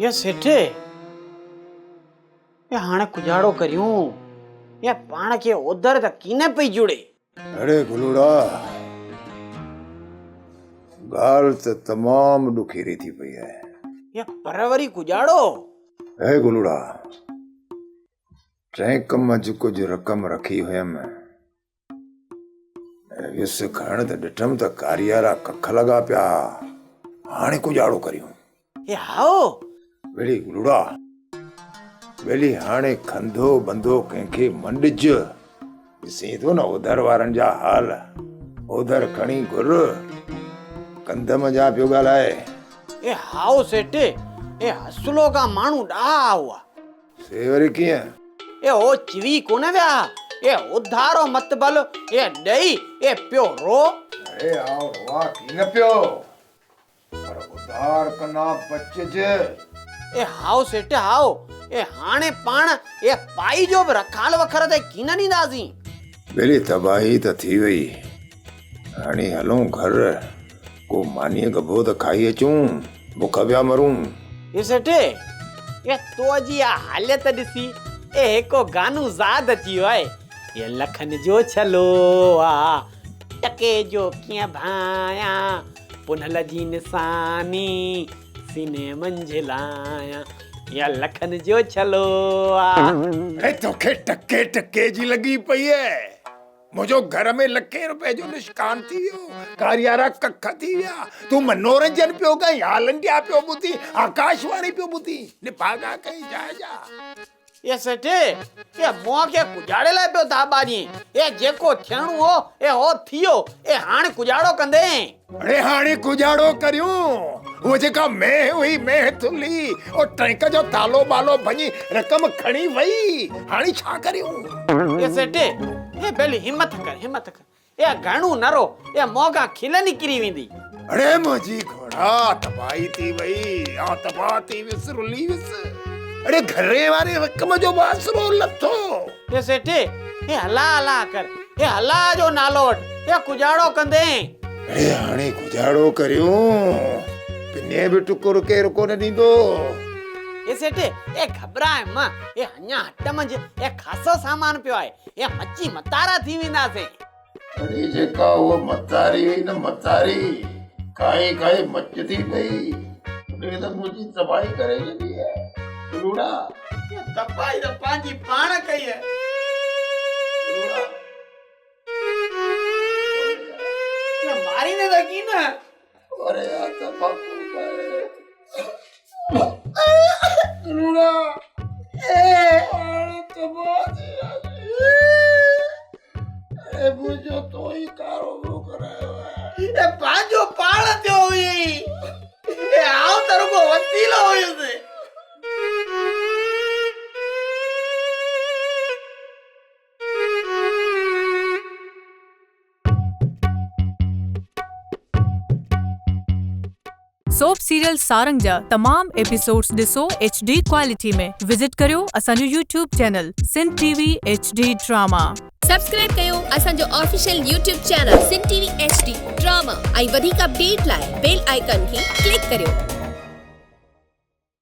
ये सेठे ये हाणे कुजाड़ो करियूं ये पाण के उधर त कीने पई जुड़े। अरे गुलूड़ा गाल तो तमाम दुखीरी थी पई है। ये परवरी कुजाड़ो है गुलूड़ा टे कम ज कुछ रकम रखी हुयम विस खण त ॾिठम त कारियारा कख लगा पिया। हाणे कुजाड़ो करियूं ये हाओ बेली गुलूड़ा बेली हाणे खंधो बंधो कंहिंखे मंडिज ॾिसी थो न उधर वारनि जा हाल उधर खणी घुर कंधम जा पियो ॻाल्हाए। ये हाओ सेठे ये हसलो का माण्हू ॾा हुआ से वरी कीअं ये ओ चिवी कोने विया ये उधारो मत बल ये ॾेई ये पियो रो। अरे आओ रोआ की न पियो पर उधार कना बचज। ए हाओ सेठ हाओ ए हाणे पाण ए पाई जो भी रखाल वखर ते कीन नींदासीं। बेली तबाही त थी वई हाणे हलूं घर को मानीअ गभो त खाई अचूं बुख पिया मरूं। ये सेठे ये तो जी आ हालत ॾिसी ए हिको गानो ज़ाद अची वियो आहे ये लखन जो छलो आ टके जो कीअं भाया पुनल जी निशानी सीने मंझिलाया या लखन जो छलो आ। अरे तोखे टके टके जी लगी पई है मुझो घर में लखे रुपए जो निष्कान थी वियो कारियारा कख थी विया तू मनोरंजन पियो कई हाल इंडिया पियो ॿुधी आकाशवाणी पियो ॿुधी निभागा कई जा ये सेठे ये मुआ के कुजाड़े लाइ पियो था बाजी ये जेको थियणो हो ए हो थियो ए हाणे कुजाड़ो कंदे। अरे हाणे कुजाड़ो करियूं वो जेका मैं हुई मैं थुली और टैंक जो तालो बालो भनी रकम खणी वई हाणे छा करियूं। ये सेठे ये बेली हिम्मत कर ये घणू नरो ये मोगा खिल निकरी वेंदी। अरे मुझी घोड़ा तबाही थी वई आ तबाह थी विस रुली विस। अरे घरे वारे रकम जो बासरो लथो। ये सेठे ये हला कर ये हला जो नालो वठ ये कुजाड़ो कंदे। अरे हाणे कुजाड़ो करियूं पिने भी टुकुर केर कोन ॾींदो। ये सेठे ये घबराए मां ये हन्या हट मंझ ये खासो सामान पियो आहे ये मच्छी मतारा थी वेंदासे। अरे जेका वो मतारी हुई न मतारी काई काई मच थी पई उन्हें तो मुझी तबाही करे छॾी है लूड़ा। ये तबाही तो पांजी पाण कई है ये मारी ने लगी ना। अरे यार तबाह लूड़ा अरे मुझो तो ही कारो करायो है ये पांजो पाण थियो हुई ये आओ तारो को वसीलो हुई से। सोप सीरियल सारंग जा तमाम एपिसोड्स ॾिसो HD क्वालिटी में विजिट करियो असांजो YouTube channel Sindh TV HD drama. Subscribe कयो असांजो official YouTube channel Sindh TV HD drama ऐं वधीक अपडेट लाइ बेल आइकन खे क्लिक करियो।